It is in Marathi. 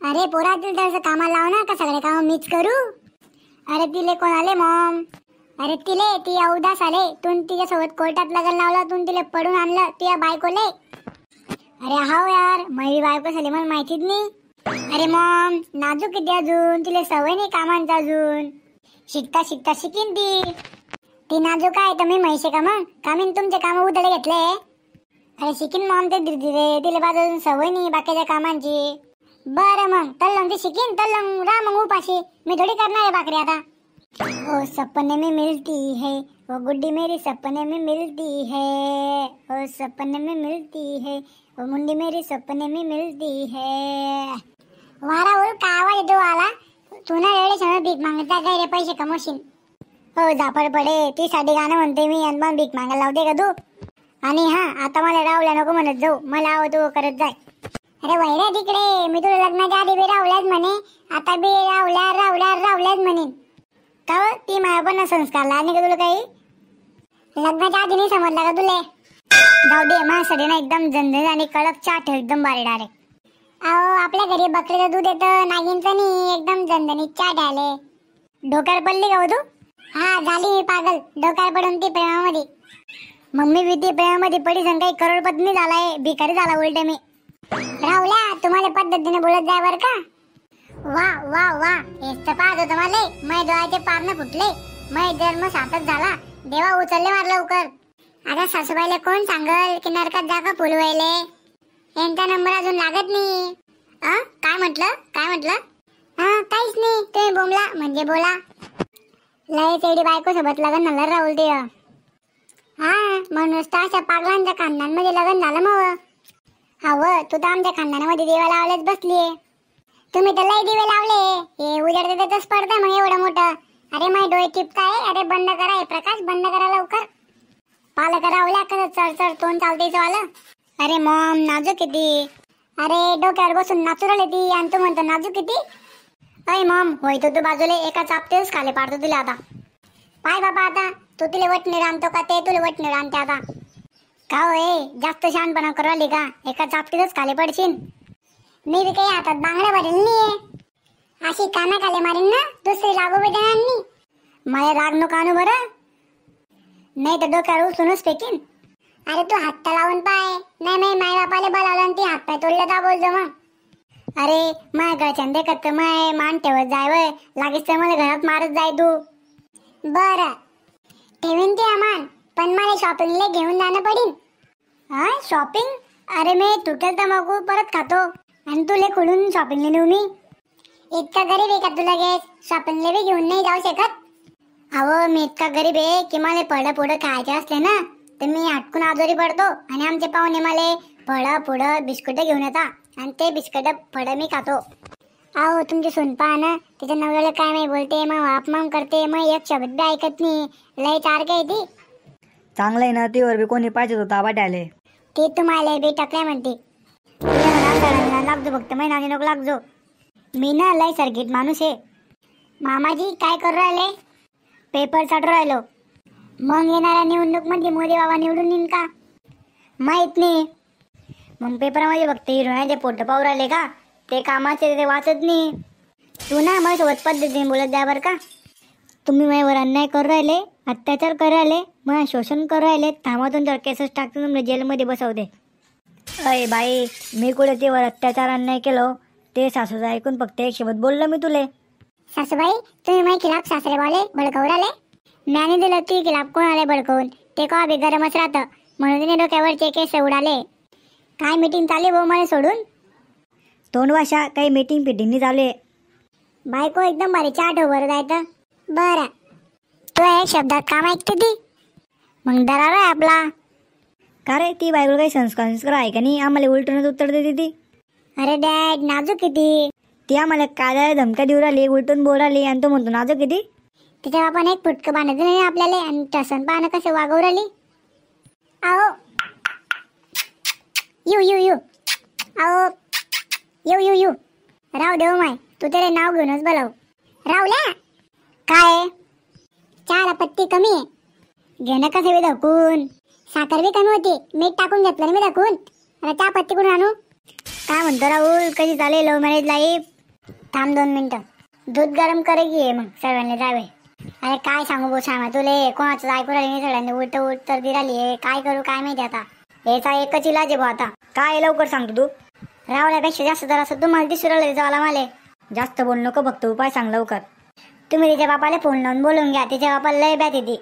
अरे पोरा तुला तसं कामाला लाव ना, का सगळे काम मीच करू? अरे तिले कोण आले मॉम? अरे तिले ती उदास आले, तू तिच्यासोबत कोर्टात लग्न लावलं, तू तिले पडून आणलं तुझ्या बायकोले. अरे हाव यार, माझी बायको झाली मला माहितीच नाही. अरे मॉम नाजूक किती अजून, तिला सवय नाही कामांचा अजून. शिकता शिकता शिकीन ती नाजूक आहे तर मी म्हैसे का मग? का मी तुमचे काम उधळे घेतले? अरे शिकीन मॉम ते धीरे धीरे, तिला बाजून सवय नाही बाकीच्या कामांची. बरं मग तल्लंग ती शिकीन, तल्लंग राह मग उपाशी, मी थोडी करणार आहे भाकरी आता. ओ सपने में मिलती है वो गुड्डी मेरी, सपने में मिलती है ओ सपने में मिलती है वो मुंडी मेरी, सपने में मिलती है. वारावर का आवाज येतो आला? तू ना एवढे समय भीक मागता काय रे, पैसे कमवशील? हो झापड पडे, ती साठी गाणं म्हणते मी आणि मग भीक मागायला लावते का तू? आणि हा आता मला रावल्या नको म्हणत जाऊ, मला हवं तू करत जाय. अरे वैऱ्या तिकडे, मी तुला लग्नाच्या आधी बी रावल्याच म्हणे, आता बी रावल्याच म्हणेन. का ती माया पण संस्कार लागले का तुला काही? लग्नाच्या आधी नाही समजला का तुले? जाऊ दे, माझ्यासाठी ना एकदम झणझण आणि कडक चहा ठेव, एकदम भारी डायरेक्ट. अहो आपल्या घरी बकरीचं दूध येतं, नागिनचं नाही, एकदम झणझणीत चहा ठेवले. डोक्यावर पडली का हो तू? हा झाली मी पागल, डोक्यावर पडून ती प्रेमामध्ये. मम्मी बी ती प्रेमामध्ये पडी संग काही करोडपती झालाय, भिकारी झाला उलटे मी. राहुल्या तुम्हाला पद्धतीने बोलत जाय बर का? वा वा वा, हेच तर पाहत होतं मला, मै डोळ्याचे पारणं फुटले, मै जन्म सार्थक झाला, देवा उचलले मार लवकर. आता सासूबाईला कोण सांगल की नरकात जा का फुलवायले? यांचा नंबर अजून लागत नाही. काय म्हटलं? काहीच नाही, तुम्ही बोमला म्हणजे बोला. लय तेडी बायको सोबत लग्न झालं राहुल देव. हा म्हणूनच तर अशा पागलांच्या खानदानमध्ये लग्न झालं मग. हवं तू तर आमच्या खानदानामध्ये दिवा लावलेच बसलीये. तुम्ही तर लय दिवे लावले, हे उजेड देतच पडतं मग एवढं मोठं. अरे माझे डोळे चिपकाय, अरे बंद करा प्रकाश, बंद करा लवकर. पालक रावल्या कसं चढ तोंड चालतेच वालं. अरे मॉम नाजूक किती, अरे डोक्यावर बसून नाचुरल ती आणि तू म्हणतो नाजूक किती. अय मॉम होय तू बाजूला एका चापतेच खाली पाडतो तुला आता. पाय बाबा आता तू तिला वटणीर आणतो का ते तुला वटणीर आणते आता? का होय जास्त शहाणपणा करू आली का? एका चापटीतच खाली पडशील. मी बी काही हातात बांगड्या भरेल नाहीये, अशी काना खाली मारीन ना, दुसरी लागू बी देणार नाही. मला राग नको आणू बरं, नाही तर डोक्यावर उचलूनच फेकीन. अरे तू हात लावून पाय, नाही माय बापाले बोलावलं आणि ती हात पाय तोडलं का बोलतो मग? अरे माय घरच्यान देखत माय मान ठेवत जाय वय, लागेच तर मला घरात मारत जाय तू. बरं ठेवीन ती अमान, पण मला शॉपिंगला घेऊन जाणं पडेल. हा शॉपिंग? अरे मी तुटेल तंबाखू परत खातो आणि तुले कुठून शॉपिंगला नेऊ मी? इतका गरीब आहे का तुला लगेच शॉपिंगला बी घेऊन नाही जाऊ शकत? अहो मी इतका गरीब आहे की मला फळं पुढं खायचे असले ना तर मी हटकून आजारी पडतो आणि आमचे पाहुणे मला फळं पुढं बिस्कुट घेऊन येतात आणि ते बिस्कुट फळं मी खातो. अहो तुमची सून पहा ना, तिच्या नवऱ्याला काय नाही बोलते, मग अपमान करते, मग एक शब्द बी ऐकत नाही, लय चार काय ती. चांगलं आहे ना, तीवर बी कोणी पाहिजे होता वाटायले. ते तुम्हाला बी टकल्या म्हणते. लागजो फक्त महिना नको लागजो. मी ना लय सर्किट माणूस आहे. मामाजी काय करू राहिले? पेपर चाटू राहिलो. मग येणाऱ्या निवडणूक मध्ये मोदी बाबा निवडून येईन का माहित नाही. मग पेपरामध्ये फक्त हिरोण्याचे फोटो पाहू राहिले का? ते कामाचे ते वाचत नाही. तू ना मग सोबत पद्धतीने बोलत जा बरं का. तुम्ही माझ्यावर अन्याय करू राहिले, अत्याचार करू राहिले, मग शोषण करू राहिले, थांबा तुमच्यावर केसेस टाकतो, तुम्ही जेलमध्ये बसवते. अय बाई मी कुठे तेवर अत्याचार अन्याय केलो? ते सासूचं ऐकून फक्त एक शब्द बोललो मी तुले. सासूबाई तुम्ही माझ्या खिलाफ सासरे बोले भडकवू राहिले. म्याने दिलं ती खिलाफ कोण आले भडकवून? ते का बी गरमच राहतं म्हणून तिने डोक्यावरचे केस उडाले. काय मीटिंग चालली भाऊ मला सोडून? तोंड भाषा काही मीटिंग फिटिंग चालू आहे. बायको एकदम भारी चाट उभं जायचं. बरं तू या शब्दात काम ऐकते ती मग दरार आहे आपला. का रे ती बायकोला काही संस्कार आहे का नाही? आम्हाला उलटूनच उत्तर देते ती. अरे डॅड नाजूक किती. ती आम्हाला काय धमक्या देऊ राहिली, उलटून बोल राहिली आणि तो म्हणतो नाजूक किती. तिच्या बापाने एक फुटकं बांधायचं नाही आपल्याला आणि टसन पाहणं कसं वागवू राहिली. आओ यू आओ यू राव देव माय तू त्याला नाव घेऊनच बोलाव. रावल्या काय चहाला पत्ती कमी आहे, घेणं कसं बी धकून. साखर बी कमी होती, मीठ टाकून घेतलं ना मी धकून. आता चहा पत्ती कुठून आणू? काय म्हणतो राहुल, कशी चालेल लव्ह मॅरेज लाईफ? थांब 2 मिनिटं. दूध गरम करे की ये मग सर्वांनी जावे. अरे काय सांगू बो श्यामा तुले, कोणाचं ऐकू राहिले नाही सगळ्यांनी उलट उत्तर दि राहिली. काय करू काय माहिती आता. याचा एकच इलाज आहे बा आता. काय आहे लवकर सांगतो तू. रावल्यापेक्षा जास्त जरा असं तुम्हाला दिसू राहिलं जावला मला. जास्त बोल नको, फक्त उपाय सांग लवकर. तुम्ही तिच्या बापाला फोन लावून बोलून घ्या. तिच्या बापाला लय ब्यात येते.